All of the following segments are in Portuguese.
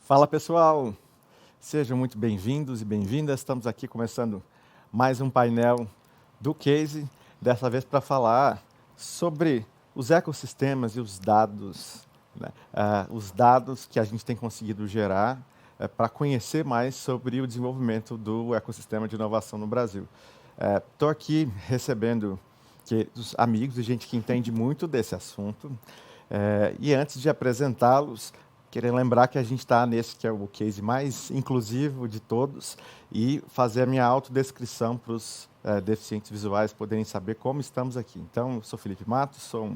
Fala pessoal, sejam muito bem-vindos e bem-vindas. Estamos aqui começando mais um painel do Case, dessa vez para falar sobre os ecossistemas e os dados, né? Os dados que a gente tem conseguido gerar para conhecer mais sobre o desenvolvimento do ecossistema de inovação no Brasil. Estou aqui recebendo os amigos e gente que entende muito desse assunto. E antes de apresentá-los, queria lembrar que a gente está nesse que é o case mais inclusivo de todos e fazer a minha autodescrição para os deficientes visuais poderem saber como estamos aqui. Então, eu sou Felipe Matos, sou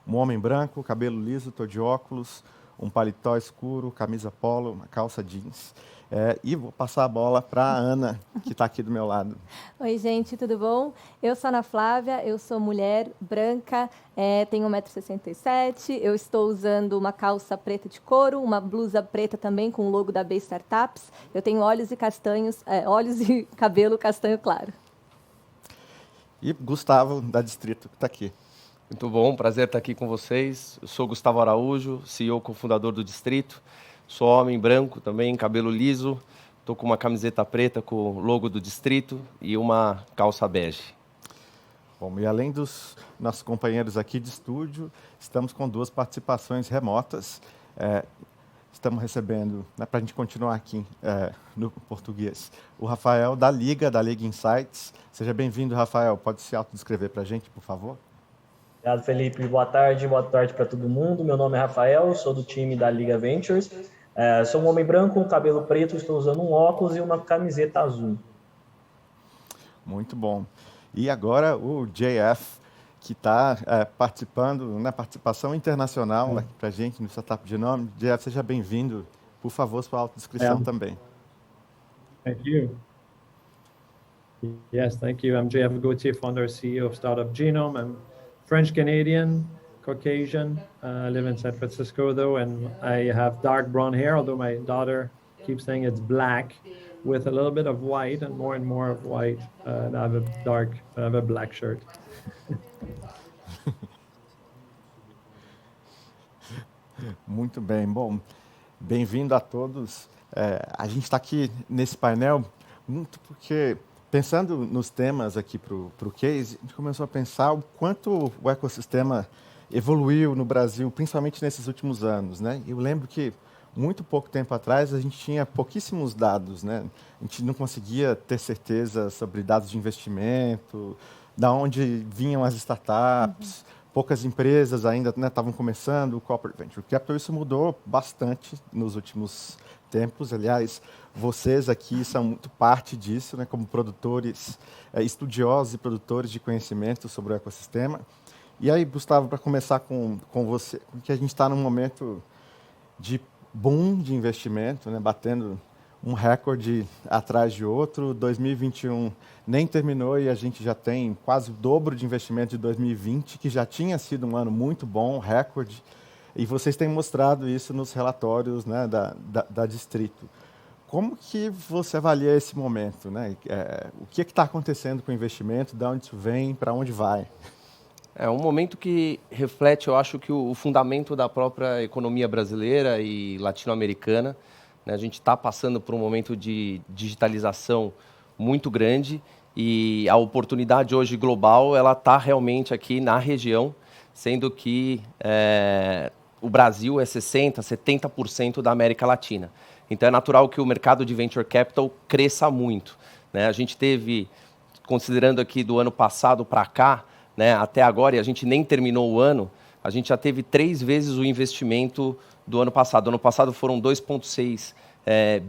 um homem branco, cabelo liso, estou de óculos, um paletó escuro, camisa polo, uma calça jeans. E vou passar a bola para a Ana, que está aqui do meu lado. Oi, gente, tudo bom? Eu sou a Ana Flávia, eu sou mulher branca, tenho 1,67 m, eu estou usando uma calça preta de couro, uma blusa preta também com o logo da B Startups. Eu tenho olhos e cabelo castanho claro. E Gustavo, da Distrito, que está aqui. Muito bom, prazer estar aqui com vocês. Eu sou Gustavo Araújo, CEO cofundador do Distrito. Sou homem branco também, cabelo liso. Estou com uma camiseta preta com o logo do Distrito e uma calça bege. Bom, e além dos nossos companheiros aqui de estúdio, estamos com 2 participações remotas. Estamos recebendo, para a gente continuar aqui no português, o Rafael da Liga Insights. Seja bem-vindo, Rafael. Pode se autodescrever para a gente, por favor? Obrigado, Felipe. Boa tarde para todo mundo. Meu nome é Rafael, sou do time da Liga Ventures. Sou um homem branco, cabelo preto, estou usando um óculos e uma camiseta azul. Muito bom. E agora o JF, que está participando na participação internacional aqui para a gente no Startup Genome. JF, seja bem-vindo. Por favor, sua autodescrição também. Thank you. Yes, thank you. I'm JF Gauthier, founder and CEO of Startup Genome. I'm French-Canadian, Caucasian. I live in San Francisco, though, and I have dark brown hair, although my daughter keeps saying it's black, with a little bit of white and more of white. And I have a black shirt. Muito bem. Bom, bem-vindo a todos. A gente está aqui nesse painel muito porque, pensando nos temas aqui para o case, a gente começou a pensar o quanto o ecossistema evoluiu no Brasil, principalmente nesses últimos anos, né? Eu lembro que, muito pouco tempo atrás, a gente tinha pouquíssimos dados, né? A gente não conseguia ter certeza sobre dados de investimento, da onde vinham as startups, poucas empresas ainda estavam começando, o Corporate Venture Capital. Isso mudou bastante nos últimos tempos. Aliás, vocês aqui são muito parte disso, né, como produtores, estudiosos e produtores de conhecimento sobre o ecossistema. E aí, Gustavo, para começar com você, porque a gente está num momento de boom de investimento, né, batendo um recorde atrás de outro. 2021 nem terminou e a gente já tem quase o dobro de investimento de 2020, que já tinha sido um ano muito bom, recorde. E vocês têm mostrado isso nos relatórios, né, da Distrito. Como que você avalia esse momento, né? O que está acontecendo com o investimento, de onde isso vem, para onde vai? É um momento que reflete, eu acho, que o fundamento da própria economia brasileira e latino-americana, né? A gente está passando por um momento de digitalização muito grande e a oportunidade hoje global ela está realmente aqui na região, sendo que o Brasil é 60%, 70% da América Latina. Então, é natural que o mercado de Venture Capital cresça muito, né? A gente teve, considerando aqui do ano passado para cá, né, até agora, e a gente nem terminou o ano, a gente já teve 3 vezes o investimento do ano passado. Ano passado foram 2,6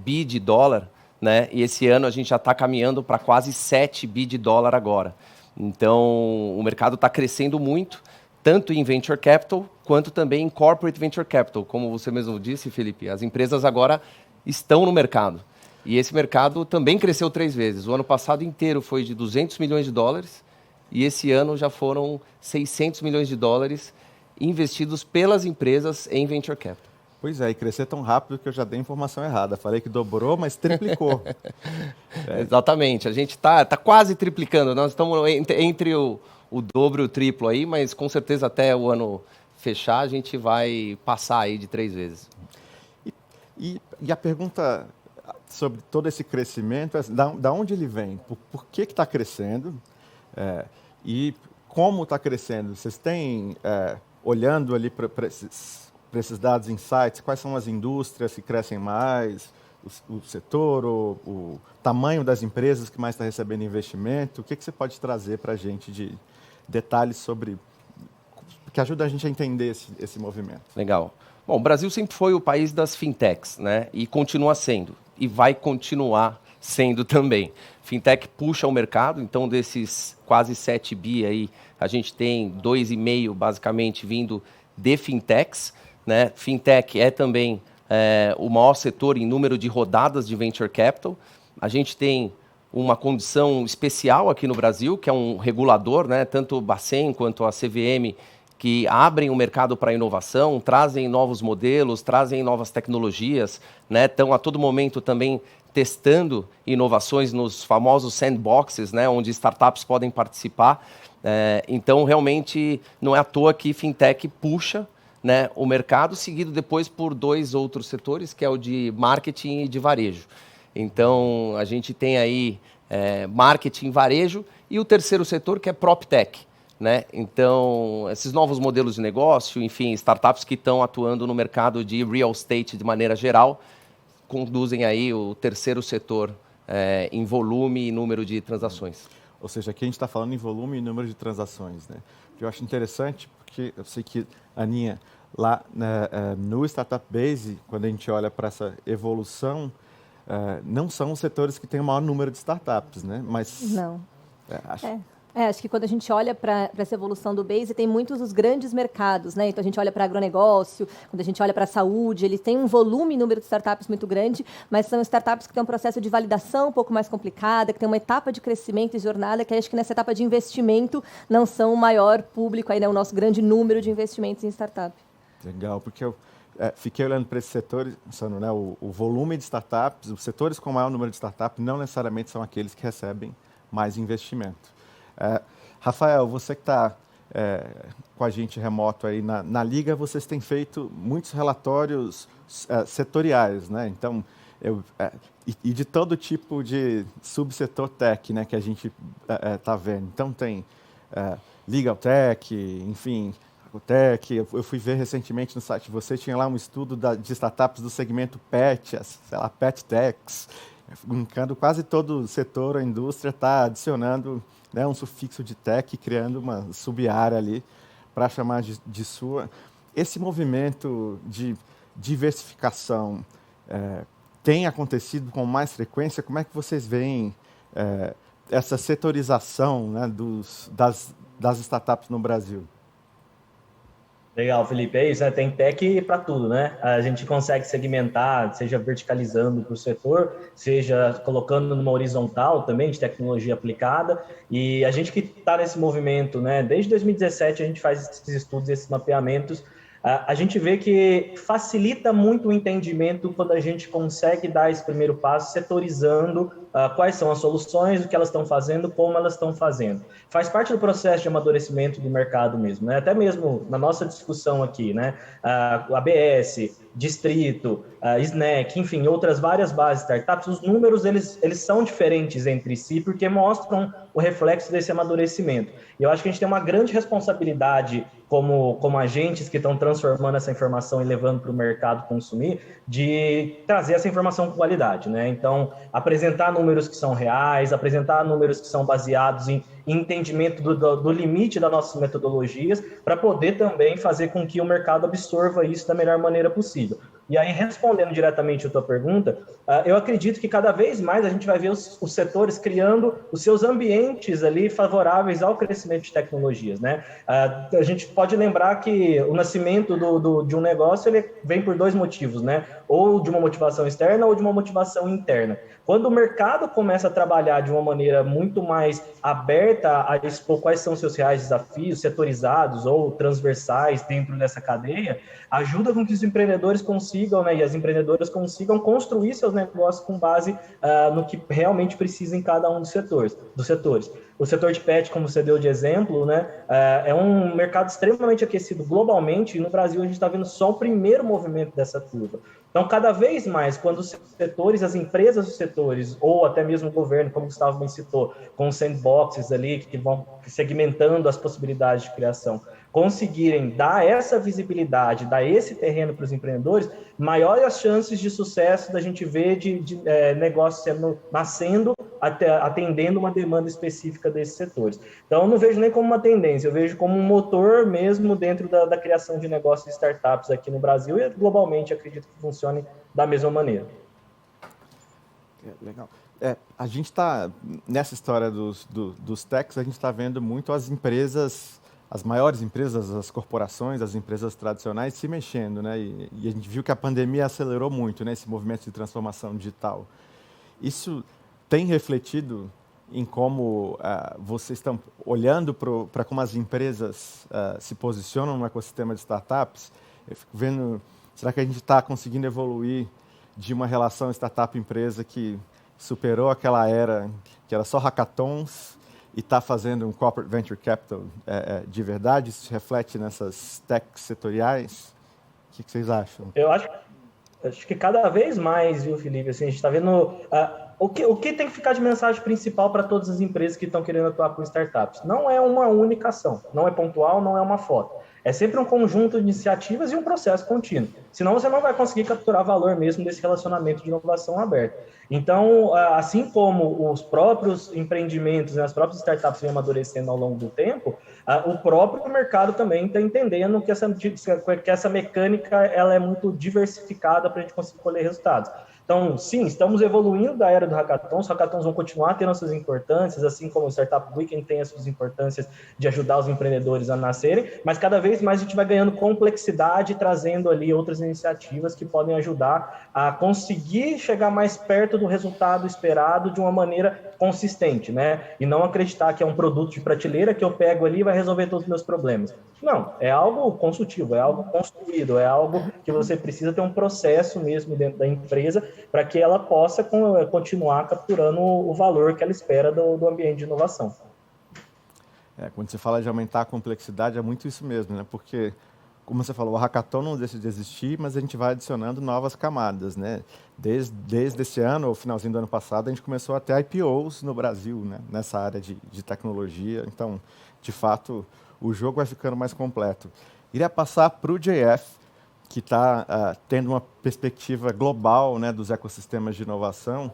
bi de dólar, né? E esse ano a gente já está caminhando para quase 7 bi de dólar agora. Então, o mercado está crescendo muito, tanto em Venture Capital, quanto também em Corporate Venture Capital. Como você mesmo disse, Felipe, as empresas agora estão no mercado. E esse mercado também cresceu 3 vezes. O ano passado inteiro foi de 200 milhões de dólares, e esse ano já foram 600 milhões de dólares investidos pelas empresas em Venture Capital. Pois é, e crescer tão rápido que eu já dei informação errada. Falei que dobrou, mas triplicou. Exatamente, a gente está quase triplicando, nós estamos entre o dobro e o triplo aí, mas com certeza até o ano fechar a gente vai passar aí de 3 vezes. E a pergunta sobre todo esse crescimento é da onde ele vem? Por que está crescendo? E como está crescendo? Vocês têm, olhando ali para esses dados, insights, quais são as indústrias que crescem mais, o setor, o tamanho das empresas que mais está recebendo investimento? O que você pode trazer para a gente de detalhes sobre, que ajuda a gente a entender esse movimento? Legal. Bom, o Brasil sempre foi o país das fintechs, né? E continua sendo, e vai continuar sendo também. Fintech puxa o mercado, então desses quase 7 bi aí, a gente tem 2,5 basicamente vindo de fintechs, né? Fintech é também o maior setor em número de rodadas de venture capital. A gente tem uma condição especial aqui no Brasil, que é um regulador, né? Tanto o Bacen quanto a CVM, que abrem o mercado para a inovação, trazem novos modelos, trazem novas tecnologias, né? Estão a todo momento também testando inovações nos famosos sandboxes, né? Onde startups podem participar. Então, realmente, não é à toa que fintech puxa, né, o mercado, seguido depois por 2 outros setores, que é o de marketing e de varejo. Então, a gente tem aí marketing, varejo, e o terceiro setor, que é PropTech, né? Então, esses novos modelos de negócio, enfim, startups que estão atuando no mercado de real estate de maneira geral, conduzem aí o terceiro setor em volume e número de transações. Ou seja, aqui a gente está falando em volume e número de transações, né? Que eu acho interessante, porque eu sei que, Aninha, lá no Startup Base, quando a gente olha para essa evolução, não são os setores que têm o maior número de startups, né? Mas não. Acho que quando a gente olha para essa evolução do Base, tem muitos os grandes mercados, né? Então, a gente olha para agronegócio, quando a gente olha para a saúde, eles têm um volume e número de startups muito grande, mas são startups que têm um processo de validação um pouco mais complicada, que tem uma etapa de crescimento e jornada, que acho que nessa etapa de investimento não são o maior público, aí, né? O nosso grande número de investimentos em startup. Legal, porque eu fiquei olhando para esses setores, pensando, né? O volume de startups, os setores com maior número de startups não necessariamente são aqueles que recebem mais investimento. Rafael, você que está com a gente remoto aí na Liga, vocês têm feito muitos relatórios setoriais, né? Então, e de todo tipo de subsetor tech, né, que a gente está vendo. Então, tem Legal Tech, enfim, Tech. Eu fui ver recentemente no site de vocês, tinha lá um estudo de startups do segmento Pet, sei lá, Pet Techs. Brincando, quase todo o setor, a indústria está adicionando, né, um sufixo de tech, criando uma sub-área ali para chamar de sua. Esse movimento de diversificação tem acontecido com mais frequência? Como é que vocês veem essa setorização, né, das startups no Brasil? Legal, Felipe. É isso, né? Tem tech para tudo, né? A gente consegue segmentar, seja verticalizando para o setor, seja colocando numa horizontal também de tecnologia aplicada. E a gente que está nesse movimento, né? Desde 2017 a gente faz esses estudos, esses mapeamentos. A gente vê que facilita muito o entendimento quando a gente consegue dar esse primeiro passo, setorizando quais são as soluções, o que elas estão fazendo, como elas estão fazendo. Faz parte do processo de amadurecimento do mercado mesmo, né? Até mesmo na nossa discussão aqui, né? ABS, Distrito, Snack, enfim, outras várias bases de startups, os números eles são diferentes entre si porque mostram o reflexo desse amadurecimento. E eu acho que a gente tem uma grande responsabilidade como agentes que estão transformando essa informação e levando para o mercado consumir, de trazer essa informação com qualidade, né? Então, apresentar números que são reais, apresentar números que são baseados em entendimento do limite das nossas metodologias, para poder também fazer com que o mercado absorva isso da melhor maneira possível. E aí, respondendo diretamente a tua pergunta, eu acredito que cada vez mais a gente vai ver os setores criando os seus ambientes ali favoráveis ao crescimento de tecnologias, né? A gente pode lembrar que o nascimento de um negócio ele vem por dois motivos, né? Ou de uma motivação externa ou de uma motivação interna. Quando o mercado começa a trabalhar de uma maneira muito mais aberta a expor quais são os seus reais desafios, setorizados ou transversais dentro dessa cadeia, ajuda com que os empreendedores consigam, né, e as empreendedoras consigam construir seus negócios com base no que realmente precisa em cada um dos setores. O setor de pet, como você deu de exemplo, né, é um mercado extremamente aquecido globalmente, e no Brasil a gente está vendo só o primeiro movimento dessa curva. Então, cada vez mais, quando os setores, as empresas dos setores, ou até mesmo o governo, como o Gustavo bem citou, com os sandboxes ali, que vão segmentando as possibilidades de criação, conseguirem dar essa visibilidade, dar esse terreno para os empreendedores, maiores as chances de sucesso da gente ver de negócios nascendo, atendendo uma demanda específica desses setores. Então, eu não vejo nem como uma tendência, eu vejo como um motor mesmo dentro da criação de negócios e startups aqui no Brasil e globalmente acredito que funcione da mesma maneira. Legal. A gente está, nessa história dos techs, a gente está vendo muito as empresas, as maiores empresas, as corporações, as empresas tradicionais se mexendo, né? E a gente viu que a pandemia acelerou muito, né, esse movimento de transformação digital. Isso tem refletido em como vocês estão olhando para como as empresas se posicionam no ecossistema de startups? Eu fico vendo, será que a gente está conseguindo evoluir de uma relação startup-empresa que superou aquela era que era só hackathons e está fazendo um corporate venture capital de verdade? Isso se reflete nessas techs setoriais? O que vocês acham? Eu acho que cada vez mais, viu, Felipe? Assim, a gente está vendo o que tem que ficar de mensagem principal para todas as empresas que estão querendo atuar com startups. Não é uma única ação, não é pontual, não é uma foto. É sempre um conjunto de iniciativas e um processo contínuo. Senão você não vai conseguir capturar valor mesmo desse relacionamento de inovação aberta. Então, assim como os próprios empreendimentos, né, as próprias startups vêm amadurecendo ao longo do tempo, o próprio mercado também está entendendo que essa mecânica ela é muito diversificada para a gente conseguir colher resultados. Então, sim, estamos evoluindo da era do hackathon. Os hackathons vão continuar tendo as suas importâncias, assim como o Startup Weekend tem as suas importâncias de ajudar os empreendedores a nascerem, mas cada vez mais a gente vai ganhando complexidade, trazendo ali outras iniciativas que podem ajudar a conseguir chegar mais perto do resultado esperado de uma maneira consistente, né? E não acreditar que é um produto de prateleira que eu pego ali e vai resolver todos os meus problemas. Não, é algo consultivo, é algo construído, é algo que você precisa ter um processo mesmo dentro da empresa para que ela possa continuar capturando o valor que ela espera do ambiente de inovação. Quando você fala de aumentar a complexidade, é muito isso mesmo, né? Porque, como você falou, o hackathon não deixa de existir, mas a gente vai adicionando novas camadas, né? Desde esse ano, o finalzinho do ano passado, a gente começou a ter IPOs no Brasil, né? Nessa área de tecnologia. Então, de fato, o jogo vai ficando mais completo. Iria passar para o JF, que está tendo uma perspectiva global, né, dos ecossistemas de inovação.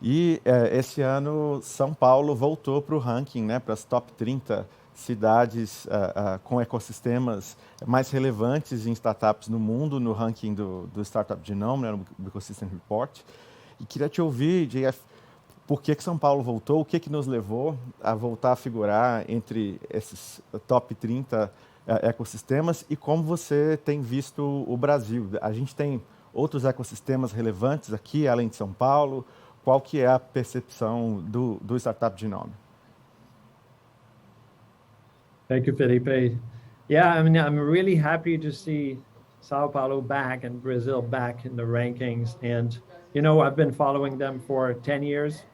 E esse ano, São Paulo voltou para o ranking, né, para as top 30 cidades com ecossistemas mais relevantes em startups no mundo, no ranking do Startup Genome, né, no Ecosystem Report. E queria te ouvir, JF, por que São Paulo voltou, o que nos levou a voltar a figurar entre esses top 30 ecossistemas e como você tem visto o Brasil. A gente tem outros ecossistemas relevantes aqui, além de São Paulo. Qual que é a percepção do Startup Genome? Thank you, Felipe. Yeah, I mean, I'm really happy to see Sao Paulo back and Brazil back in the rankings. And, you know, I've been following them for 10 years.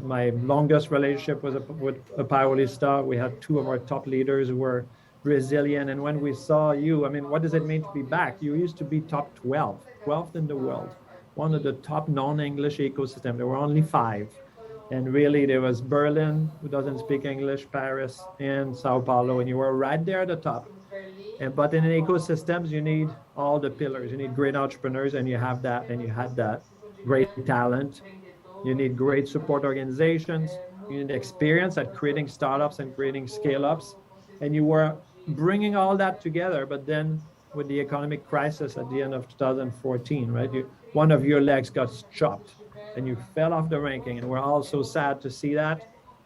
My longest relationship was with Paulista. We had two of our top leaders who were Brazilian. And when we saw you, I mean, what does it mean to be back? You used to be top 12th in the world, one of the top non-English ecosystem. There were only 5. And really there was Berlin, who doesn't speak English, Paris, and Sao Paulo, and you were right there at the top. But in ecosystems, you need all the pillars. You need great entrepreneurs, and you have that, and you had that. Great talent. You need great support organizations. You need experience at creating startups and creating scale-ups. And you were bringing all that together, but then with the economic crisis at the end of 2014, right? One of your legs got chopped and you fell off the ranking, and we're all so sad to see that.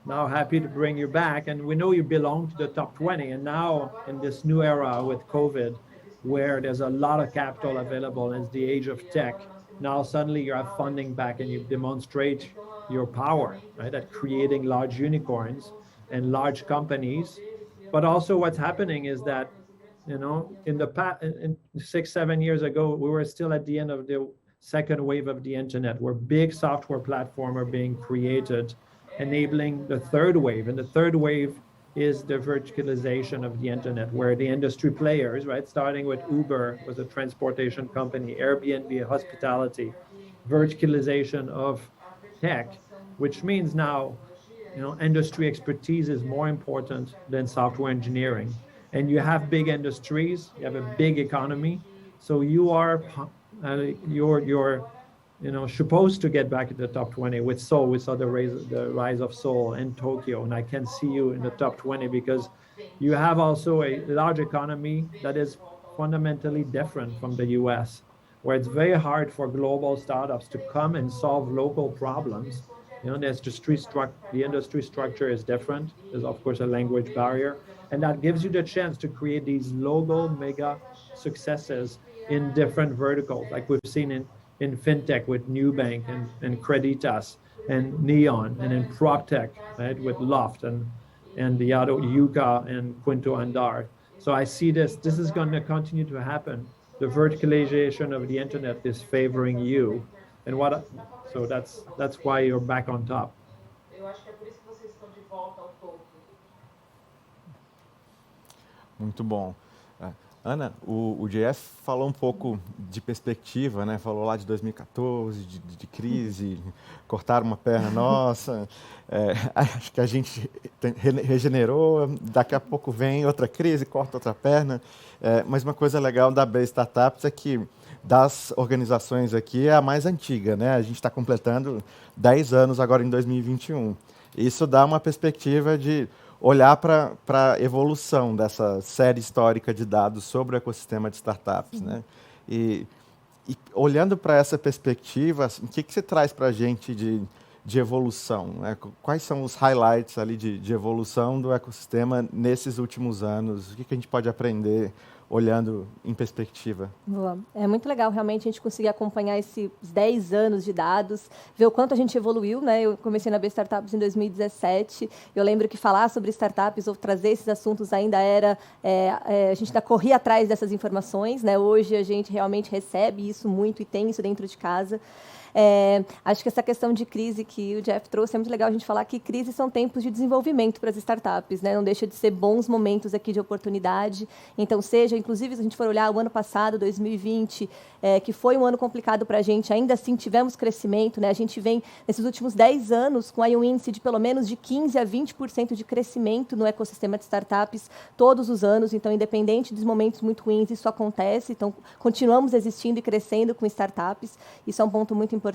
Now happy to bring you back, and we know you belong to the top 20, and now in this new era with COVID, where there's a lot of capital available and it's the age of tech, now suddenly you have funding back and you demonstrate your power, right, at creating large unicorns and large companies. But also what's happening is that, you know, in the past, in 6-7 years ago, we were still at the end of the second wave of the internet, where big software platforms are being created, enabling the third wave. And the third wave is the verticalization of the internet, where the industry players, right, starting with Uber, was a transportation company, Airbnb, hospitality, verticalization of tech, which means now, you know, industry expertise is more important than software engineering. And you have big industries, you have a big economy, so you are, you're you know, supposed to get back in the top 20. With Seoul, we saw the rise of Seoul and Tokyo, and I can see you in the top 20 because you have also a large economy that is fundamentally different from the US, where it's very hard for global startups to come and solve local problems. You know, the industry structure is different. There's of course a language barrier, and that gives you the chance to create these local mega successes in different verticals, like we've seen in fintech with Nubank and Creditas and Neon, and in PropTech, right, with Loft and the other Yuka and Quinto Andar. So I see this is going to continue to happen. The verticalization of the internet is favoring you, and so that's why you're back on top. Muito bom. Ana, o JF falou um pouco de perspectiva, né? Falou lá de 2014, de crise, cortaram uma perna nossa. Acho que a gente regenerou, daqui a pouco vem outra crise, corta outra perna. Mas uma coisa legal da B Startups é que das organizações aqui é a mais antiga, né? A gente está completando 10 anos agora em 2021. Isso dá uma perspectiva de olhar para a evolução dessa série histórica de dados sobre o ecossistema de startups, né? E olhando para essa perspectiva, assim, o que você traz para a gente de evolução, né? Quais são os highlights ali de evolução do ecossistema nesses últimos anos? O que a gente pode aprender olhando em perspectiva? Boa. É muito legal realmente a gente conseguir acompanhar esses 10 anos de dados, ver o quanto a gente evoluiu, né? Eu comecei na B Startups em 2017. Eu lembro que falar sobre startups ou trazer esses assuntos ainda era... a gente ainda corria atrás dessas informações, né? Hoje a gente realmente recebe isso muito e tem isso dentro de casa. Acho que essa questão de crise que o Jeff trouxe é muito legal a gente falar que crises são tempos de desenvolvimento para as startups, né? Não deixa de ser bons momentos aqui de oportunidade. Então, inclusive, se a gente for olhar o ano passado, 2020, que foi um ano complicado para a gente, ainda assim tivemos crescimento, né? A gente vem, nesses últimos 10 anos, com aí um índice de pelo menos de 15% a 20% de crescimento no ecossistema de startups todos os anos. Então, independente dos momentos muito ruins, isso acontece. Então, continuamos existindo e crescendo com startups. Isso é um ponto muito importante.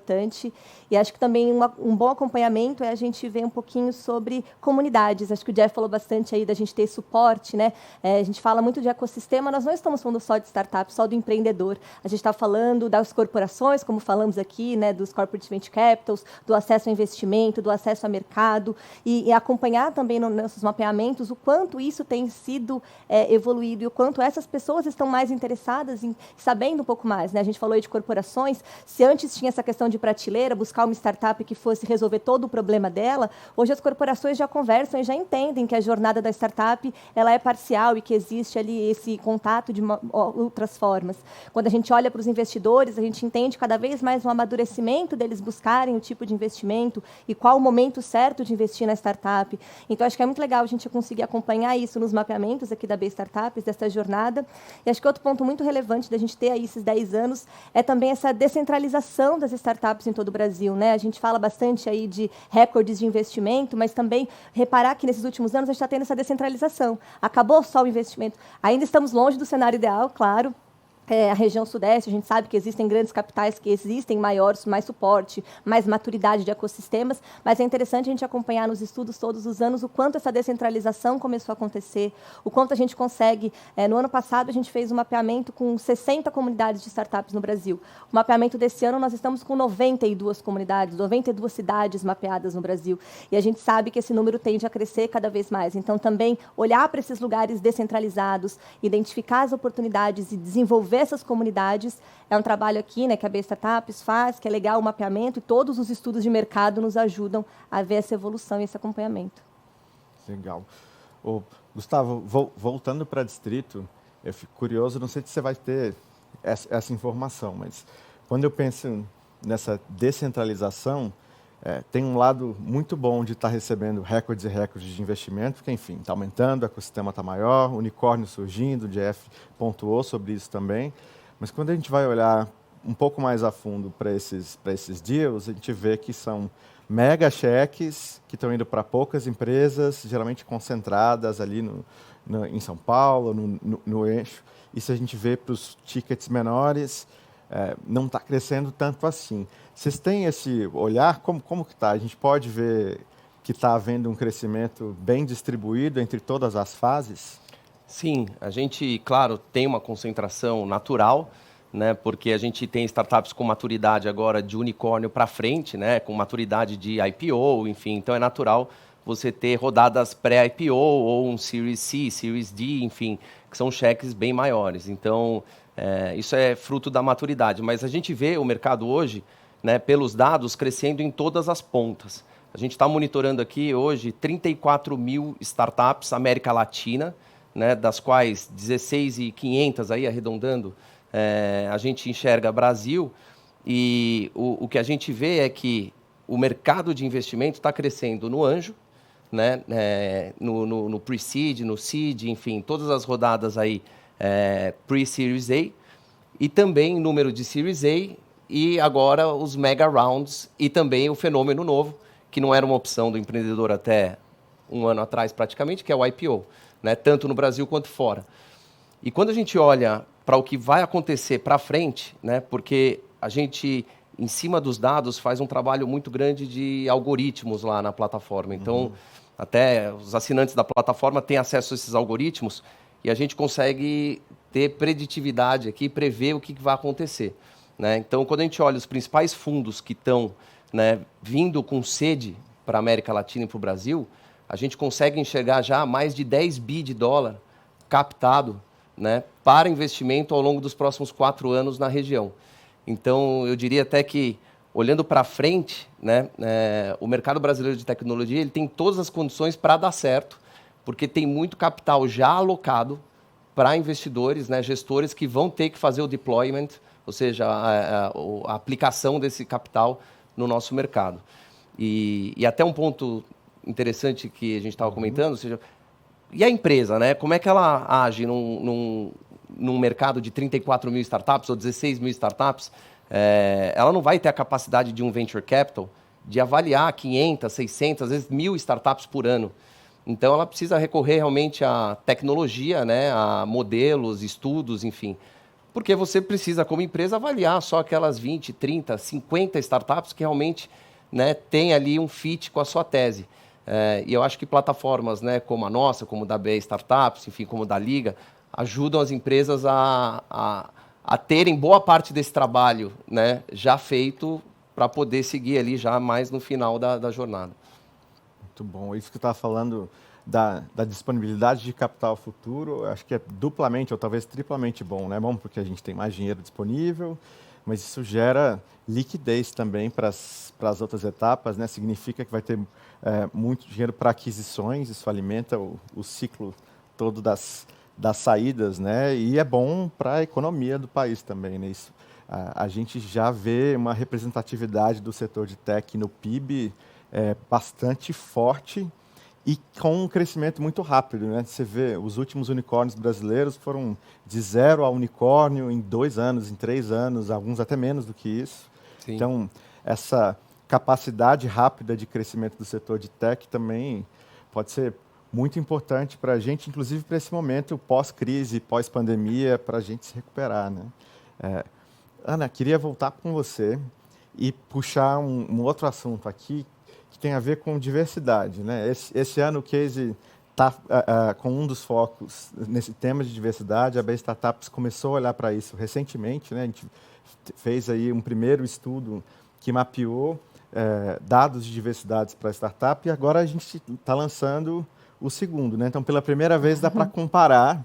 E acho que também um bom acompanhamento é a gente ver um pouquinho sobre comunidades. Acho que o Jeff falou bastante aí da gente ter suporte, né? A gente fala muito de ecossistema, nós não estamos falando só de startup, só do empreendedor. A gente está falando das corporações, como falamos aqui, né? Dos corporate venture capitals, do acesso a investimento, do acesso a mercado, e acompanhar também nos nossos mapeamentos o quanto isso tem sido evoluído e o quanto essas pessoas estão mais interessadas em sabendo um pouco mais, né? A gente falou aí de corporações, se antes tinha essa questão de prateleira, buscar uma startup que fosse resolver todo o problema dela, hoje as corporações já conversam e já entendem que a jornada da startup ela é parcial e que existe ali esse contato de outras formas. Quando a gente olha para os investidores, a gente entende cada vez mais um amadurecimento deles buscarem o tipo de investimento e qual o momento certo de investir na startup. Então, acho que é muito legal a gente conseguir acompanhar isso nos mapeamentos aqui da B Startups, dessa jornada. E acho que outro ponto muito relevante da gente ter aí esses 10 anos é também essa descentralização das startups em todo o Brasil, né? A gente fala bastante aí de recordes de investimento, mas também reparar que nesses últimos anos a gente está tendo essa descentralização. Acabou só o investimento. Ainda estamos longe do cenário ideal, claro. a região sudeste, a gente sabe que existem grandes capitais que existem mais suporte, mais maturidade de ecossistemas, mas é interessante a gente acompanhar nos estudos todos os anos o quanto essa descentralização começou a acontecer, o quanto a gente consegue. No ano passado, a gente fez um mapeamento com 60 comunidades de startups no Brasil. O mapeamento desse ano, nós estamos com 92 comunidades, 92 cidades mapeadas no Brasil. E a gente sabe que esse número tende a crescer cada vez mais. Então, também olhar para esses lugares descentralizados, identificar as oportunidades e desenvolver essas comunidades, é um trabalho aqui, né, que a B Startups faz, que é legal o mapeamento, e todos os estudos de mercado nos ajudam a ver essa evolução e esse acompanhamento. Legal. Gustavo, voltando para Distrito, eu fico curioso, não sei se você vai ter essa informação, mas quando eu penso nessa descentralização, tem um lado muito bom de estar recebendo recordes e recordes de investimento, porque, enfim, está aumentando, o ecossistema está maior, unicórnio surgindo, o Jeff pontuou sobre isso também. Mas quando a gente vai olhar um pouco mais a fundo para esses deals, a gente vê que são mega cheques que estão indo para poucas empresas, geralmente concentradas ali em São Paulo, no eixo. E se a gente vê para os tickets menores, não está crescendo tanto assim. Vocês têm esse olhar? Como que está? A gente pode ver que está havendo um crescimento bem distribuído entre todas as fases? Sim, a gente, claro, tem uma concentração natural, né, porque a gente tem startups com maturidade agora de unicórnio para frente, né, com maturidade de IPO, enfim, então é natural você ter rodadas pré-IPO ou um Series C, Series D, enfim, que são cheques bem maiores. Então, isso é fruto da maturidade, mas a gente vê o mercado hoje, né, pelos dados, crescendo em todas as pontas. A gente está monitorando aqui hoje 34 mil startups América Latina, né, das quais 16.500, aí arredondando, a gente enxerga Brasil, e o que a gente vê é que o mercado de investimento está crescendo no anjo, né, no pre-seed, no seed, enfim, todas as rodadas aí pre-series A, e também número de series A, e agora os mega rounds, e também o fenômeno novo, que não era uma opção do empreendedor até um ano atrás praticamente, que é o IPO, né, tanto no Brasil quanto fora. E quando a gente olha para o que vai acontecer para frente, né, porque a gente, em cima dos dados, faz um trabalho muito grande de algoritmos lá na plataforma. Então, até os assinantes da plataforma têm acesso a esses algoritmos e a gente consegue ter preditividade aqui, prever o que vai acontecer, né? Então, quando a gente olha os principais fundos que estão, né, vindo com sede para a América Latina e para o Brasil, a gente consegue enxergar já mais de 10 bi de dólar captado, né, para investimento ao longo dos próximos 4 anos na região. Então, eu diria até que, olhando para frente, né, o mercado brasileiro de tecnologia ele tem todas as condições para dar certo, porque tem muito capital já alocado para investidores, né, gestores que vão ter que fazer o deployment, ou seja, a aplicação desse capital no nosso mercado. E até um ponto interessante que a gente estava comentando, ou seja, e a empresa, né? Como é que ela age num mercado de 34 mil startups ou 16 mil startups? Ela não vai ter a capacidade de um venture capital de avaliar 500, 600, às vezes 1.000 startups por ano. Então, ela precisa recorrer realmente à tecnologia, né? A modelos, estudos, enfim. Porque você precisa, como empresa, avaliar só aquelas 20, 30, 50 startups que realmente, né, têm ali um fit com a sua tese. E eu acho que plataformas, né, como a nossa, como da BE Startups, enfim, como da Liga, ajudam as empresas a terem boa parte desse trabalho, né, já feito para poder seguir ali já mais no final da jornada. Muito bom. Isso que você estava falando da disponibilidade de capital futuro, acho que é duplamente ou talvez triplamente bom, né? Bom, porque a gente tem mais dinheiro disponível, mas isso gera liquidez também para as outras etapas, né? Significa que vai ter muito dinheiro para aquisições, isso alimenta o ciclo todo das saídas, né? E é bom para a economia do país também, né? Isso, a gente já vê uma representatividade do setor de tech no PIB bastante forte e com um crescimento muito rápido, né? Você vê, os últimos unicórnios brasileiros foram de 0 a unicórnio em 2 anos, em 3 anos, alguns até menos do que isso. Sim. Então, essa capacidade rápida de crescimento do setor de tech também pode ser muito importante para a gente, inclusive para esse momento pós-crise, pós-pandemia, para a gente se recuperar, né? Ana, queria voltar com você e puxar um outro assunto aqui que tem a ver com diversidade, né? Esse ano o Case está com um dos focos nesse tema de diversidade. A B Startups começou a olhar para isso recentemente, né? A gente fez aí um primeiro estudo que mapeou dados de diversidade para a startup, e agora a gente está lançando o segundo, né? Então, pela primeira vez, dá para comparar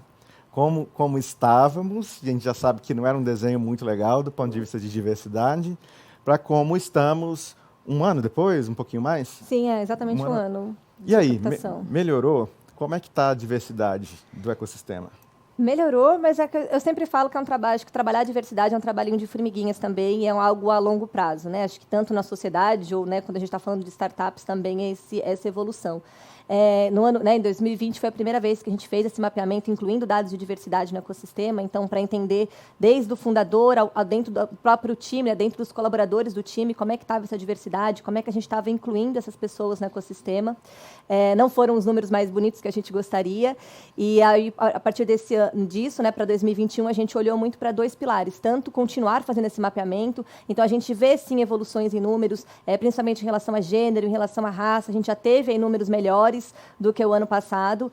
como estávamos, e a gente já sabe que não era um desenho muito legal do ponto de vista de diversidade, para como estamos um ano depois, um pouquinho mais? Sim, é exatamente um ano. E aí, melhorou? Como é que está a diversidade do ecossistema? Melhorou, mas eu sempre falo que é um trabalho, acho que trabalhar a diversidade é um trabalhinho de formiguinhas também, e é algo a longo prazo, né? Acho que tanto na sociedade, ou né, quando a gente está falando de startups, também é essa evolução. No ano, né, em 2020 foi a primeira vez que a gente fez esse mapeamento, incluindo dados de diversidade no ecossistema. Então, para entender desde o fundador dentro do próprio time, dentro dos colaboradores do time, como é que estava essa diversidade, como é que a gente estava incluindo essas pessoas no ecossistema. Não foram os números mais bonitos que a gente gostaria. E aí, a partir disso, né, para 2021, a gente olhou muito para 2 pilares, tanto continuar fazendo esse mapeamento. Então, a gente vê sim evoluções em números, principalmente em relação a gênero, em relação à raça. A gente já teve aí números melhores do que o ano passado,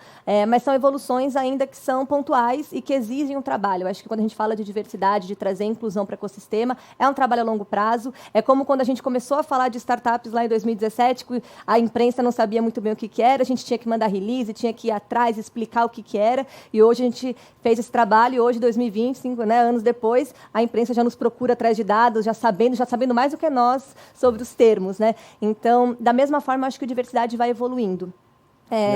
mas são evoluções ainda que são pontuais e que exigem um trabalho. Eu acho que quando a gente fala de diversidade, de trazer inclusão para o ecossistema, é um trabalho a longo prazo. É como quando a gente começou a falar de startups lá em 2017, a imprensa não sabia muito bem o que era, a gente tinha que mandar release, tinha que ir atrás, explicar o que era, e hoje a gente fez esse trabalho, e hoje, 2025, né, anos depois, a imprensa já nos procura atrás de dados, já sabendo mais do que nós sobre os termos, né? Então, da mesma forma, acho que a diversidade vai evoluindo.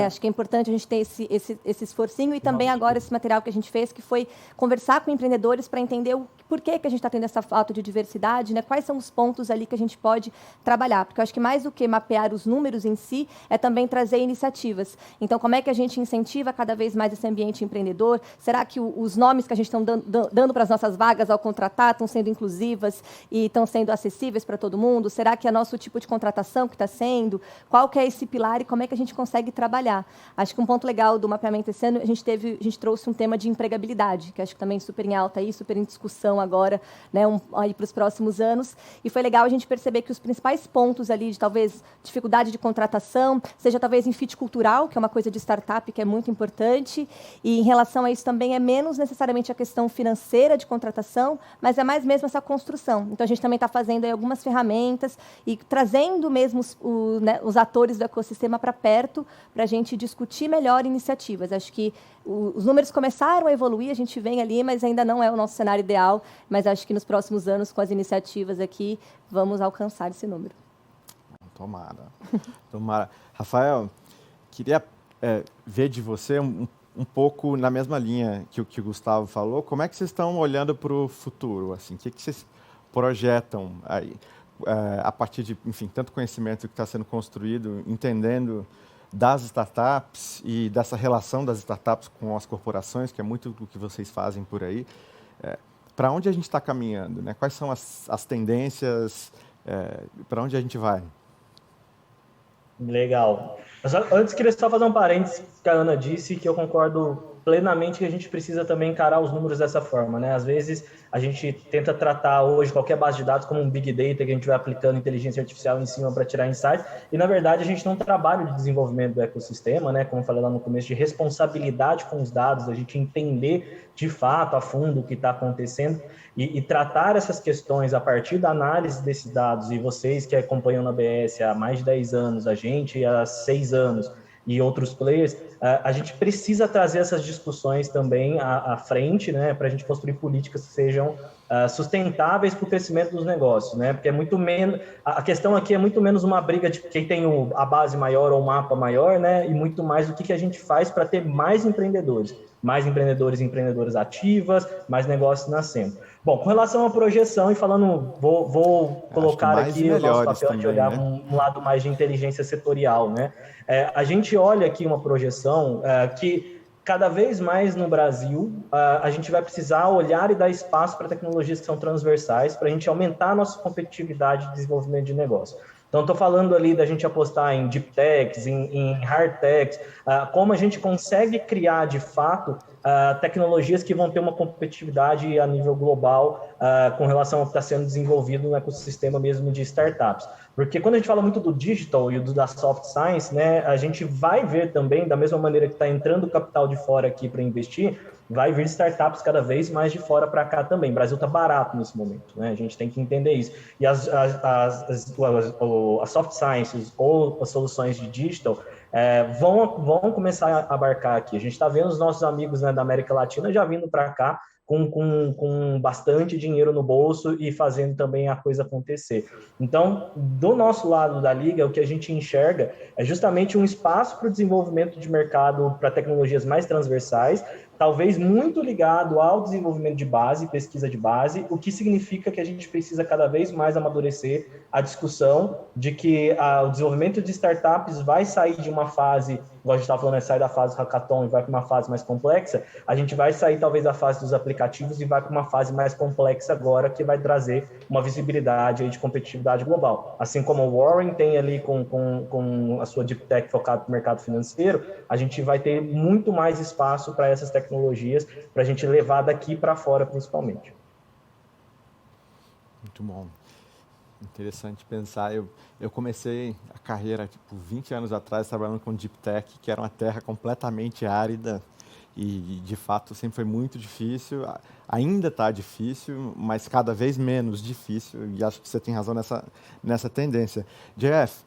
Acho que é importante a gente ter esse esforcinho, e também agora esse material que a gente fez, que foi conversar com empreendedores para entender por que a gente está tendo essa falta de diversidade, né? Quais são os pontos ali que a gente pode trabalhar. Porque eu acho que mais do que mapear os números em si, é também trazer iniciativas. Então, como é que a gente incentiva cada vez mais esse ambiente empreendedor? Será que os nomes que a gente está dando para as nossas vagas ao contratar estão sendo inclusivas e estão sendo acessíveis para todo mundo? Será que é nosso tipo de contratação que está sendo? Qual que é esse pilar e como é que a gente consegue trabalhar? Acho que um ponto legal do mapeamento esse ano, a gente trouxe um tema de empregabilidade, que acho que também é super em alta aí, super em discussão agora, né, aí para os próximos anos. E foi legal a gente perceber que os principais pontos ali de talvez dificuldade de contratação, seja talvez em fit cultural, que é uma coisa de startup que é muito importante, e em relação a isso também é menos necessariamente a questão financeira de contratação, mas é mais mesmo essa construção. Então a gente também está fazendo aí algumas ferramentas e trazendo mesmo os atores do ecossistema para perto, para a gente discutir melhor iniciativas. Acho que os números começaram a evoluir, a gente vem ali, mas ainda não é o nosso cenário ideal, mas acho que nos próximos anos, com as iniciativas aqui, vamos alcançar esse número. Tomara. Tomara. Rafael, queria ver de você um pouco na mesma linha que o Gustavo falou. Como é que vocês estão olhando para o futuro? Assim, o que vocês projetam aí, a partir de, enfim, tanto conhecimento que está sendo construído, entendendo das startups e dessa relação das startups com as corporações, que é muito do que vocês fazem por aí. Para onde a gente está caminhando, né? Quais são as tendências, para onde a gente vai? Legal. Mas antes, queria só fazer um parênteses que a Ana disse, que eu concordo plenamente que a gente precisa também encarar os números dessa forma, né? Às vezes, a gente tenta tratar hoje qualquer base de dados como um big data, que a gente vai aplicando inteligência artificial em cima para tirar insights, e, na verdade, a gente não trabalha de desenvolvimento do ecossistema, né? Como eu falei lá no começo, de responsabilidade com os dados, a gente entender de fato, a fundo, o que está acontecendo, e tratar essas questões a partir da análise desses dados, e vocês que acompanham na ABS há mais de 10 anos, a gente há 6 anos, e outros players, a gente precisa trazer essas discussões também à frente, né, para a gente construir políticas que sejam sustentáveis para o crescimento dos negócios, né, porque é muito menos, a questão aqui é muito menos uma briga de quem tem a base maior ou o mapa maior, né, e muito mais do que a gente faz para ter mais empreendedores e empreendedoras ativas, mais negócios nascendo. Bom, com relação à projeção, e falando, vou colocar aqui o nosso papel também, de olhar, né, um lado mais de inteligência setorial, né? A gente olha aqui uma projeção que cada vez mais no Brasil a gente vai precisar olhar e dar espaço para tecnologias que são transversais, para a gente aumentar a nossa competitividade de desenvolvimento de negócio. Então, estou falando ali da gente apostar em deep techs, em hard techs, como a gente consegue criar, de fato, tecnologias que vão ter uma competitividade a nível global com relação ao que está sendo desenvolvido no ecossistema mesmo de startups. Porque quando a gente fala muito do digital e da soft science, né, a gente vai ver também, da mesma maneira que está entrando capital de fora aqui para investir, vai vir startups cada vez mais de fora para cá também. O Brasil está barato nesse momento, né? A gente tem que entender isso. E as soft sciences ou as soluções de digital vão começar a abarcar aqui. A gente está vendo os nossos amigos, né, da América Latina já vindo para cá com bastante dinheiro no bolso e fazendo também a coisa acontecer. Então, do nosso lado da Liga, o que a gente enxerga é justamente um espaço para o desenvolvimento de mercado para tecnologias mais transversais, talvez muito ligado ao desenvolvimento de base, pesquisa de base, o que significa que a gente precisa cada vez mais amadurecer a discussão de que o desenvolvimento de startups vai sair de uma fase, igual a gente estava falando, sai da fase hackathon e vai para uma fase mais complexa, a gente vai sair talvez da fase dos aplicativos e vai para uma fase mais complexa agora, que vai trazer uma visibilidade aí de competitividade global. Assim como o Warren tem ali com a sua Deep Tech focada no mercado financeiro, a gente vai ter muito mais espaço para essas tecnologias, para a gente levar daqui para fora, principalmente. Muito bom. Interessante pensar. Eu comecei a carreira 20 anos atrás trabalhando com Deep Tech, que era uma terra completamente árida e, de fato, sempre foi muito difícil. Ainda está difícil, mas cada vez menos difícil, e acho que você tem razão nessa tendência. Jeff,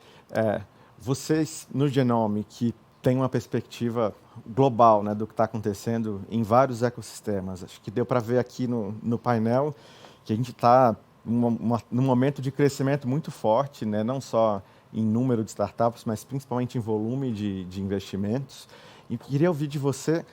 vocês no Genome, que tem uma perspectiva global, né, do que está acontecendo em vários ecossistemas, acho que deu para ver aqui no painel que a gente está num momento de crescimento muito forte, né, não só em número de startups, mas principalmente em volume de investimentos. E queria ouvir de você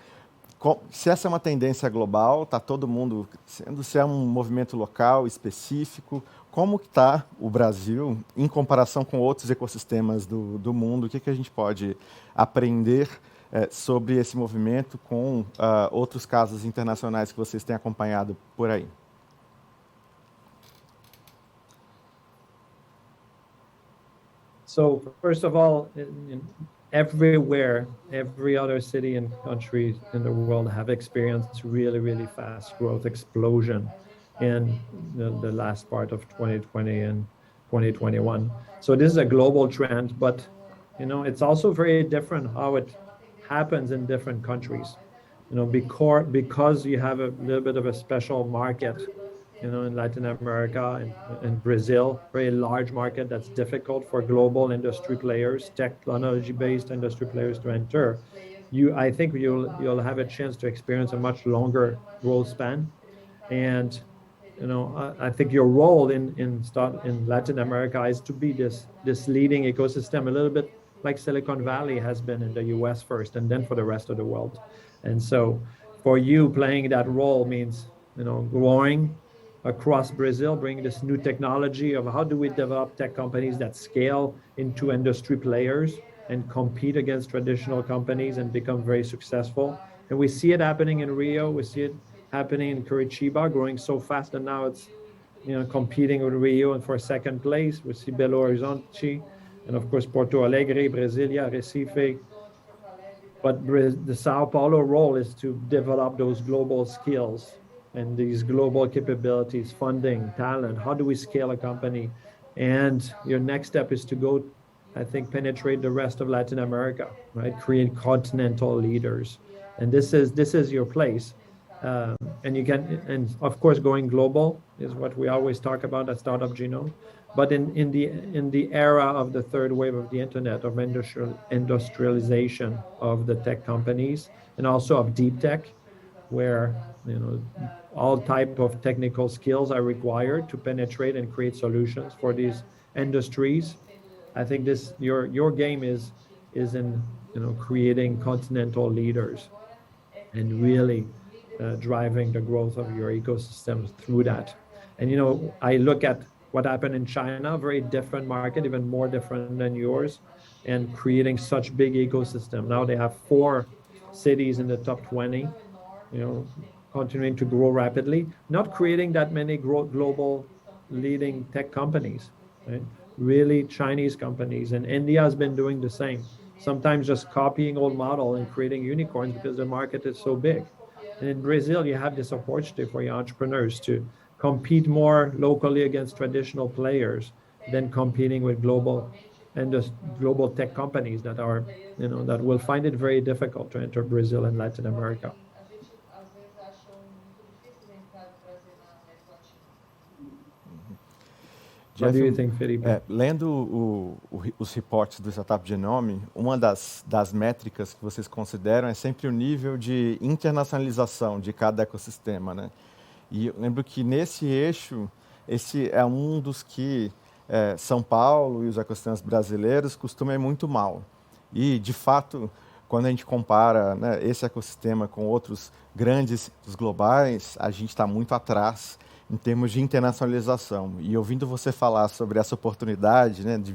se essa é uma tendência global, está todo mundo sendo, se é um movimento local específico, como está o Brasil em comparação com outros ecossistemas do mundo? O que a gente pode aprender sobre esse movimento com outros casos internacionais que vocês têm acompanhado por aí? So first of all, everywhere, every other city and country in the world have experienced really, really fast growth explosion in the last part of 2020 and 2021. So this is a global trend, but it's also very different how it happens in different countries. Because you have a little bit of a special market, in Latin America and Brazil, very large market that's difficult for global industry players, technology-based industry players to enter. I think you'll have a chance to experience a much longer growth span, and I think your role in Latin America is to be this leading ecosystem, a little bit like Silicon Valley has been in the US first, and then for the rest of the world. And so, for you, playing that role means growing across Brazil, bringing this new technology of how do we develop tech companies that scale into industry players and compete against traditional companies and become very successful. And we see it happening in Rio. We see it happening in Curitiba, growing so fast, and now it's competing with Rio and for second place. We see Belo Horizonte, and of course Porto Alegre, Brasilia, Recife. But the Sao Paulo role is to develop those global skills and these global capabilities, funding, talent. How do we scale a company? And your next step is to go, I think, penetrate the rest of Latin America, right? Create continental leaders. And this is your place. And of course, going global is what we always talk about at Startup Genome. But in the era of the third wave of the internet, of industrialization of the tech companies, and also of deep tech, where all type of technical skills are required to penetrate and create solutions for these industries. I think your game is in creating continental leaders and really driving the growth of your ecosystems through that. And I look at what happened in China, very different market, even more different than yours, and creating such big ecosystem. Now they have 4 cities in the top 20. Continuing to grow rapidly, not creating that many global leading tech companies, right? really Chinese companies. And India has been doing the same, sometimes just copying old model and creating unicorns because the market is so big. And in Brazil, you have this opportunity for your entrepreneurs to compete more locally against traditional players than competing with global and just global tech companies that are, that will find it very difficult to enter Brazil and Latin America. What do you think, Felipe? Lendo os reportes do Startup Genome, uma das métricas que vocês consideram é sempre o nível de internacionalização de cada ecossistema, né? E eu lembro que nesse eixo, esse é um dos que São Paulo e os ecossistemas brasileiros costumam ir muito mal. E, de fato, quando a gente compara, né, esse ecossistema com outros grandes globais, a gente está muito atrás em termos de internacionalização. E ouvindo você falar sobre essa oportunidade, né, de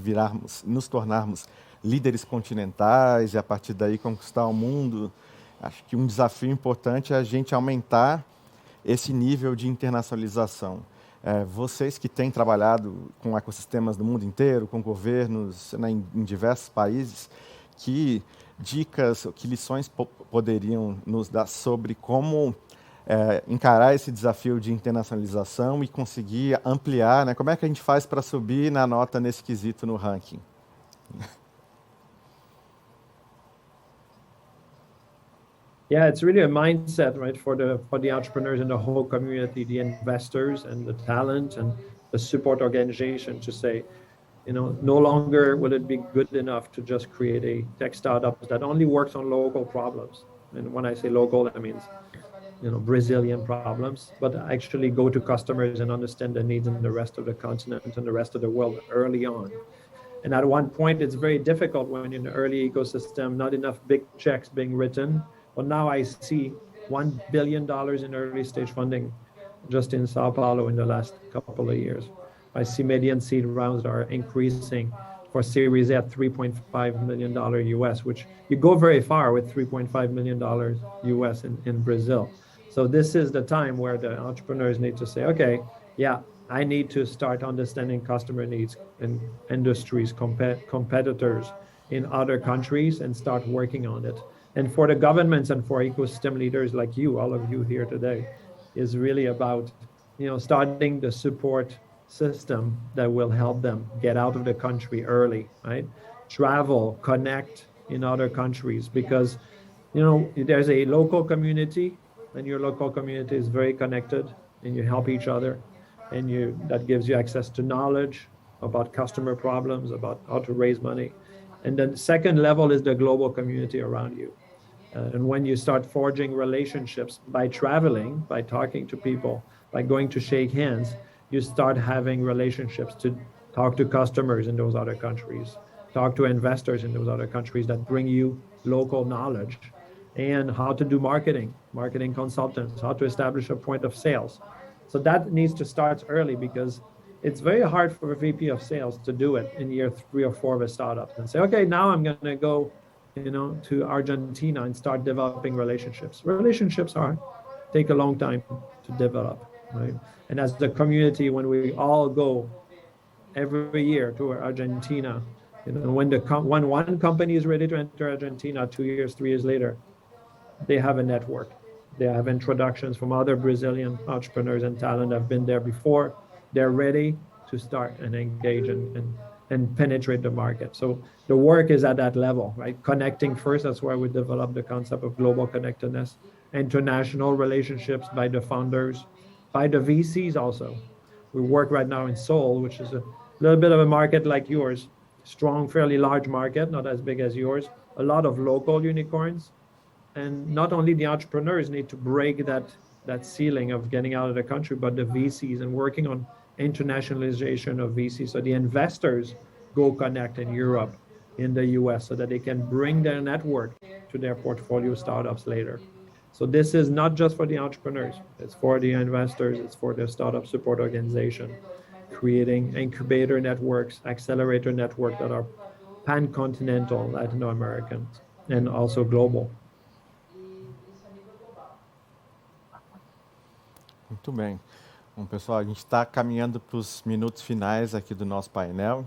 nos tornarmos líderes continentais e a partir daí conquistar o mundo, acho que um desafio importante é a gente aumentar esse nível de internacionalização. Vocês que têm trabalhado com ecossistemas do mundo inteiro, com governos, né, em diversos países, que dicas, que lições poderiam nos dar sobre como encarar esse desafio de internacionalização e conseguir ampliar, né? Como é que a gente faz para subir na nota nesse quesito no ranking? Yeah, it's really a mindset, right, for the entrepreneurs and the whole community, the investors and the talent and the support organization to say, no longer will it be good enough to just create a tech startup that only works on local problems. And when I say local, that means Brazilian problems, but actually go to customers and understand the needs in the rest of the continent and the rest of the world early on. And at one point, it's very difficult when in the early ecosystem, not enough big checks being written. But now I see $1 billion in early stage funding just in Sao Paulo in the last couple of years. I see median seed rounds are increasing for Series A at $3.5 million US, which you go very far with $3.5 million US in Brazil. So this is the time where the entrepreneurs need to say, okay, yeah, I need to start understanding customer needs in industries, competitors in other countries and start working on it. And for the governments and for ecosystem leaders like you, all of you here today, is really about, starting the support system that will help them get out of the country early, right? Travel, connect in other countries, because, there's a local community and your local community is very connected and you help each other and that gives you access to knowledge about customer problems, about how to raise money. And then the second level is the global community around you. And when you start forging relationships by traveling, by talking to people, by going to shake hands, you start having relationships to talk to customers in those other countries, talk to investors in those other countries that bring you local knowledge and how to do marketing consultants, how to establish a point of sales. So that needs to start early because it's very hard for a VP of sales to do it in year 3 or 4 of a startup and say, okay, now I'm going to go to Argentina and start developing relationships. Relationships take a long time to develop, right? And as the community, when we all go every year to Argentina, when one company is ready to enter Argentina 2 years, 3 years later, they have a network. They have introductions from other Brazilian entrepreneurs and talent that have been there before. They're ready to start and engage and penetrate the market. So the work is at that level, right? Connecting first, that's why we developed the concept of global connectedness, international relationships by the founders, by the VCs also. We work right now in Seoul, which is a little bit of a market like yours, strong, fairly large market, not as big as yours, a lot of local unicorns. And not only the entrepreneurs need to break that ceiling of getting out of the country, but the VCs and working on internationalization of VCs. So the investors go connect in Europe, in the US, so that they can bring their network to their portfolio startups later. So this is not just for the entrepreneurs, it's for the investors, it's for the startup support organization, creating incubator networks, accelerator networks that are pan-continental, Latin American, and also global. Muito bem. Bom, pessoal, a gente está caminhando para os minutos finais aqui do nosso painel.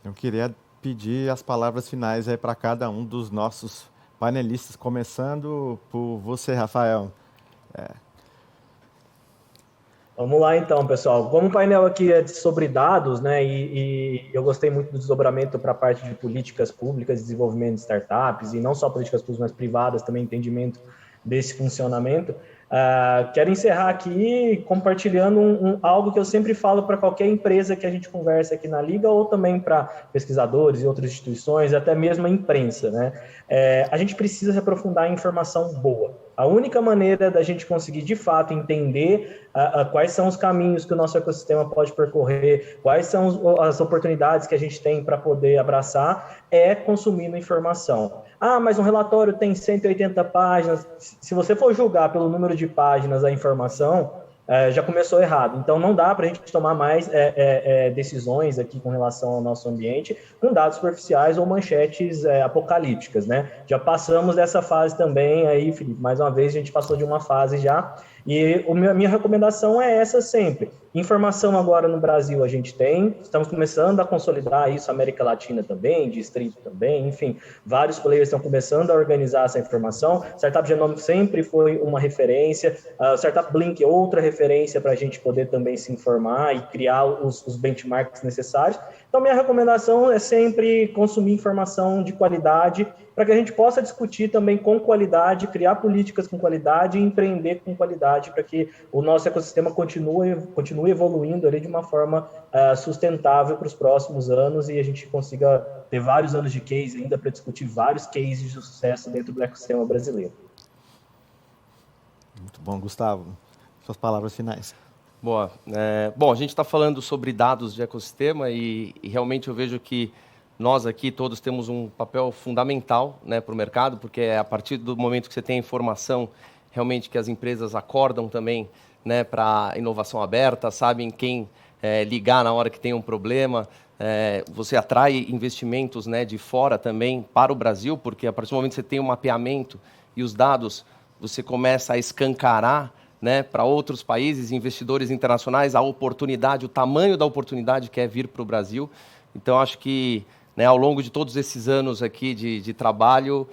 Eu queria pedir as palavras finais aí para cada um dos nossos panelistas, começando por você, Rafael. Vamos lá então, pessoal. Como o painel aqui é sobre dados, né, e eu gostei muito do desdobramento para a parte de políticas públicas, desenvolvimento de startups, e não só políticas públicas, mas privadas, também entendimento desse funcionamento. Quero encerrar aqui compartilhando algo que eu sempre falo para qualquer empresa que a gente conversa aqui na Liga, ou também para pesquisadores e outras instituições, até mesmo a imprensa, né? A gente precisa se aprofundar em informação boa. A única maneira da gente conseguir, de fato, entender quais são os caminhos que o nosso ecossistema pode percorrer, quais são as oportunidades que a gente tem para poder abraçar, é consumindo informação. Mas um relatório tem 180 páginas. Se você for julgar pelo número de páginas a informação, já começou errado. Então, não dá para a gente tomar mais decisões aqui com relação ao nosso ambiente com dados superficiais ou manchetes apocalípticas, né? Já passamos dessa fase também, aí, Felipe, mais uma vez, a gente passou de uma fase já. E a minha recomendação é essa sempre. Informação agora no Brasil a gente tem, estamos começando a consolidar isso, América Latina também, Distrito também, enfim, vários players estão começando a organizar essa informação. Startup Genômico sempre foi uma referência, Startup Blink outra referência para a gente poder também se informar e criar os benchmarks necessários. Então, minha recomendação é sempre consumir informação de qualidade para que a gente possa discutir também com qualidade, criar políticas com qualidade e empreender com qualidade para que o nosso ecossistema continue evoluindo ali de uma forma sustentável para os próximos anos e a gente consiga ter vários anos de case ainda para discutir vários cases de sucesso dentro do ecossistema brasileiro. Muito bom, Gustavo. Suas palavras finais. Boa. Bom, a gente está falando sobre dados de ecossistema e realmente eu vejo que nós aqui todos temos um papel fundamental, né, para o mercado, porque é a partir do momento que você tem a informação, realmente que as empresas acordam também, né, para inovação aberta, sabem quem ligar na hora que tem um problema. Você atrai investimentos, né, de fora também para o Brasil, porque a partir do momento que você tem um mapeamento e os dados, você começa a escancarar, né, para outros países, investidores internacionais, a oportunidade, o tamanho da oportunidade que é vir para o Brasil. Então, acho que, né, ao longo de todos esses anos aqui de trabalho,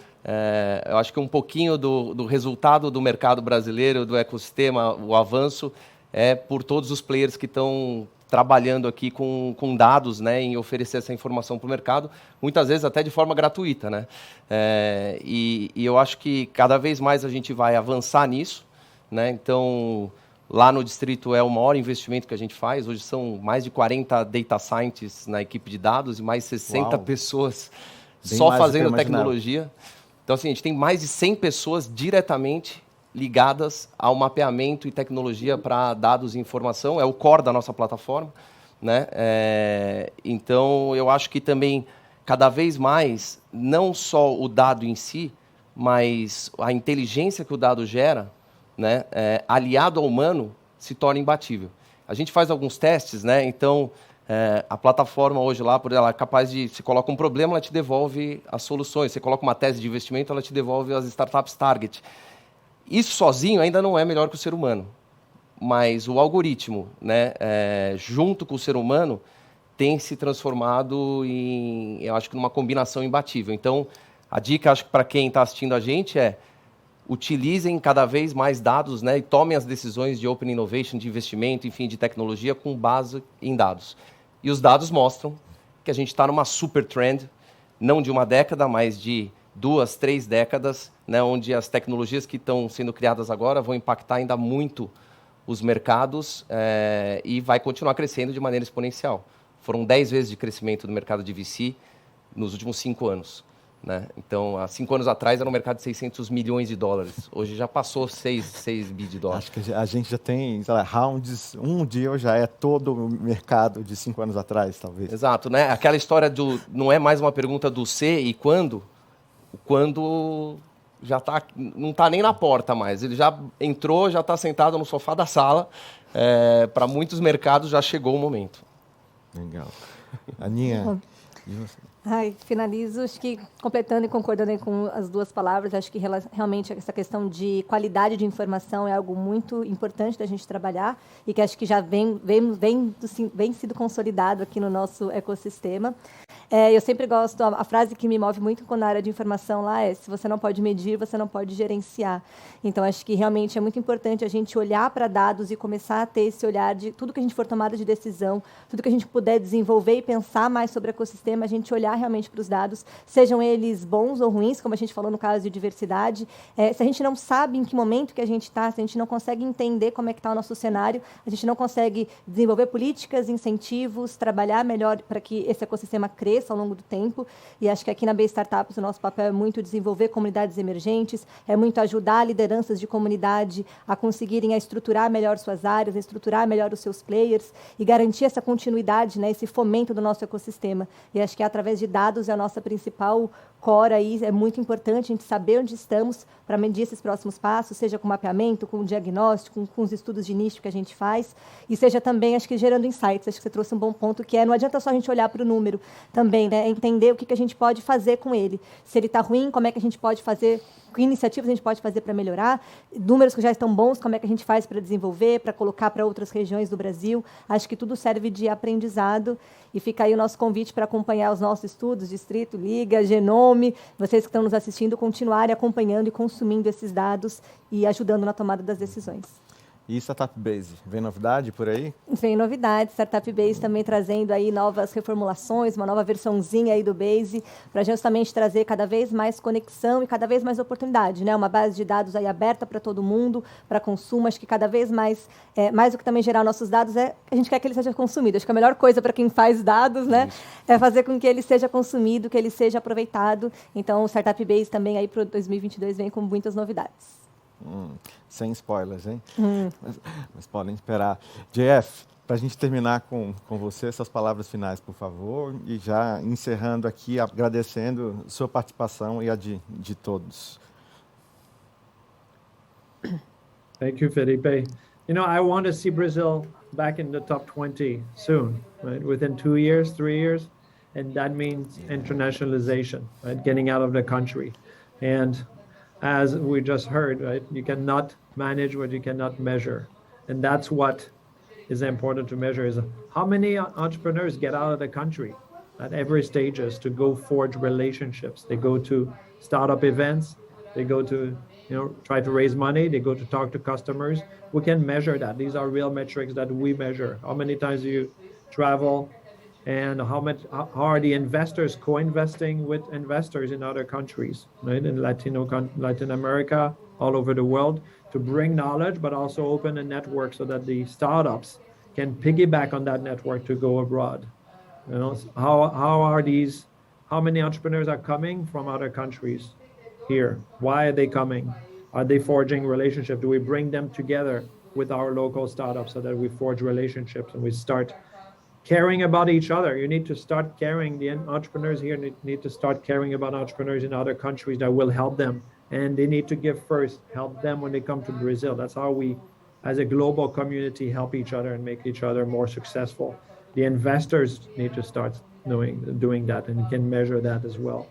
eu acho que um pouquinho do resultado do mercado brasileiro, do ecossistema, o avanço, é por todos os players que estão trabalhando aqui com dados, né, em oferecer essa informação para o mercado, muitas vezes até de forma gratuita, né? E eu acho que cada vez mais a gente vai avançar nisso, né? Então, lá no Distrito é o maior investimento que a gente faz. Hoje são mais de 40 data scientists na equipe de dados e mais 60 pessoas só fazendo tecnologia. Então, assim, a gente tem mais de 100 pessoas diretamente ligadas ao mapeamento e tecnologia para dados e informação. É o core da nossa plataforma, né? Então, eu acho que também, cada vez mais, não só o dado em si, mas a inteligência que o dado gera, né, aliado ao humano, se torna imbatível. A gente faz alguns testes, né? Então, a plataforma hoje lá, ela é capaz de, se coloca um problema, ela te devolve as soluções. Você coloca uma tese de investimento, ela te devolve as startups target. Isso sozinho ainda não é melhor que o ser humano, mas o algoritmo, né, junto com o ser humano, tem se transformado em, eu acho que, numa combinação imbatível. Então, a dica, acho que para quem está assistindo a gente utilizem cada vez mais dados, né, e tomem as decisões de open innovation, de investimento, enfim, de tecnologia com base em dados. E os dados mostram que a gente está numa super trend, não de uma década, mas de 2, 3 décadas, né, onde as tecnologias que estão sendo criadas agora vão impactar ainda muito os mercados e vai continuar crescendo de maneira exponencial. Foram 10 vezes de crescimento do mercado de VC nos últimos 5 anos. Né? Então, há 5 anos atrás era um mercado de 600 milhões de dólares. Hoje já passou 6 bi de dólares. Acho que a gente já tem, sei lá, rounds, um deal já é todo o mercado de 5 anos atrás, talvez. Exato, né? Aquela história não é mais uma pergunta do se e quando. O quando já não está nem na porta mais. Ele já entrou, já está sentado no sofá da sala. Para muitos mercados já chegou o momento. Legal. Aninha, e você? Finalizo, acho que completando e concordando aí com as duas palavras, acho que realmente essa questão de qualidade de informação é algo muito importante da gente trabalhar e que acho que já vem sido consolidado aqui no nosso ecossistema. Eu sempre gosto, a frase que me move muito na área de informação lá é: se você não pode medir, você não pode gerenciar. Então, acho que realmente é muito importante a gente olhar para dados e começar a ter esse olhar de tudo que a gente for tomada de decisão, tudo que a gente puder desenvolver e pensar mais sobre o ecossistema, a gente olhar realmente para os dados, sejam eles bons ou ruins, como a gente falou no caso de diversidade. Se a gente não sabe em que momento que a gente está, se a gente não consegue entender como é que está o nosso cenário, a gente não consegue desenvolver políticas, incentivos, trabalhar melhor para que esse ecossistema cresça ao longo do tempo. E acho que aqui na B Startups o nosso papel é muito desenvolver comunidades emergentes, é muito ajudar lideranças de comunidade a conseguirem estruturar melhor suas áreas, a estruturar melhor os seus players e garantir essa continuidade, né, esse fomento do nosso ecossistema. E acho que através de dados é a nossa principal core aí, é muito importante a gente saber onde estamos para medir esses próximos passos, seja com mapeamento, com diagnóstico, com os estudos de nicho que a gente faz, e seja também, acho que, gerando insights. Acho que você trouxe um bom ponto, que não adianta só a gente olhar para o número também, né? Entender o que a gente pode fazer com ele. Se ele está ruim, como é que a gente pode fazer, que iniciativas a gente pode fazer para melhorar, números que já estão bons, como é que a gente faz para desenvolver, para colocar para outras regiões do Brasil. Acho que tudo serve de aprendizado, e fica aí o nosso convite para acompanhar os nossos estudos, Distrito, Liga, Genome, vocês que estão nos assistindo, continuarem acompanhando e consumindo esses dados e ajudando na tomada das decisões. E Startup Base, vem novidade por aí? Vem novidade, Startup Base também trazendo aí novas reformulações, uma nova versãozinha aí do Base, para justamente trazer cada vez mais conexão e cada vez mais oportunidade, né? Uma base de dados aí aberta para todo mundo, para consumo. Acho que cada vez mais, mais do que também gerar nossos dados, a gente quer que ele seja consumido. Acho que a melhor coisa para quem faz dados, né, é fazer com que ele seja consumido, que ele seja aproveitado. Então, o Startup Base também aí para 2022 vem com muitas novidades. Sem spoilers, hein? Mas podem esperar. JF, para a gente terminar com você, suas palavras finais, por favor, e já encerrando aqui, agradecendo sua participação e a de todos. Thank you, Felipe. I want to see Brazil back in the top 20 soon, right? Within 2 years, 3 years, and that means internationalization, right? Getting out of the country. And as we just heard, right, you cannot manage what you cannot measure. And that's what is important to measure, is how many entrepreneurs get out of the country at every stages to go forge relationships. They go to startup events, they go to try to raise money, they go to talk to customers. We can measure that. These are real metrics that we measure. How many times do you travel, and how are the investors co-investing with investors in other countries, right? In Latin America, all over the world, to bring knowledge, but also open a network so that the startups can piggyback on that network to go abroad. How many entrepreneurs are coming from other countries here? Why are they coming? Are they forging relationships? Do we bring them together with our local startups so that we forge relationships and we start caring about each other? You need to start caring. The entrepreneurs here need to start caring about entrepreneurs in other countries that will help them. And they need to give first, help them when they come to Brazil. That's how we, as a global community, help each other and make each other more successful. The investors need to start doing that, and you can measure that as well.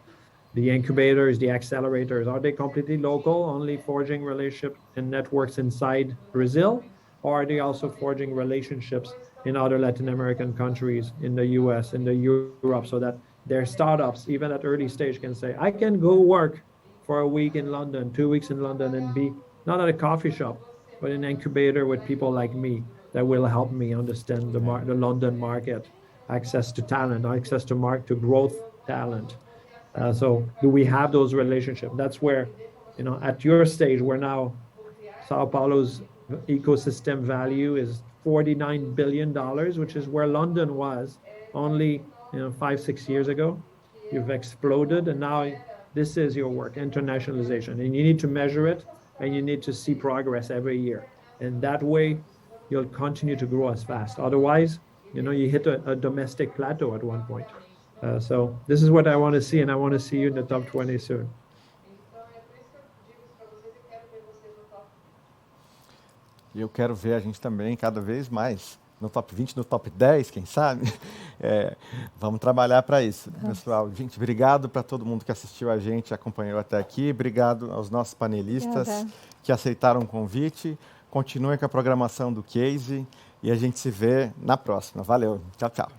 The incubators, the accelerators, are they completely local, only forging relationships and networks inside Brazil? Or are they also forging relationships in other Latin American countries, in the US, in the Europe, so that their startups, even at early stage, can say, I can go work for a week in London, 2 weeks in London, and be not at a coffee shop, but in an incubator with people like me that will help me understand the London market, access to talent, access to growth talent. So do we have those relationships? That's where, at your stage, where now Sao Paulo's ecosystem value is $49 billion, which is where London was only 5-6 years ago. You've exploded, and now this is your work, internationalization, and you need to measure it, and you need to see progress every year, and that way you'll continue to grow as fast. Otherwise, you hit a domestic plateau at one point. So this is what I want to see, and I want to see you in the top 20 soon. E eu quero ver a gente também cada vez mais no top 20, no top 10, quem sabe? Vamos trabalhar para isso, pessoal. Gente, obrigado para todo mundo que assistiu a gente, acompanhou até aqui. Obrigado aos nossos panelistas que aceitaram o convite. Continuem com a programação do Case e a gente se vê na próxima. Valeu. Tchau, tchau.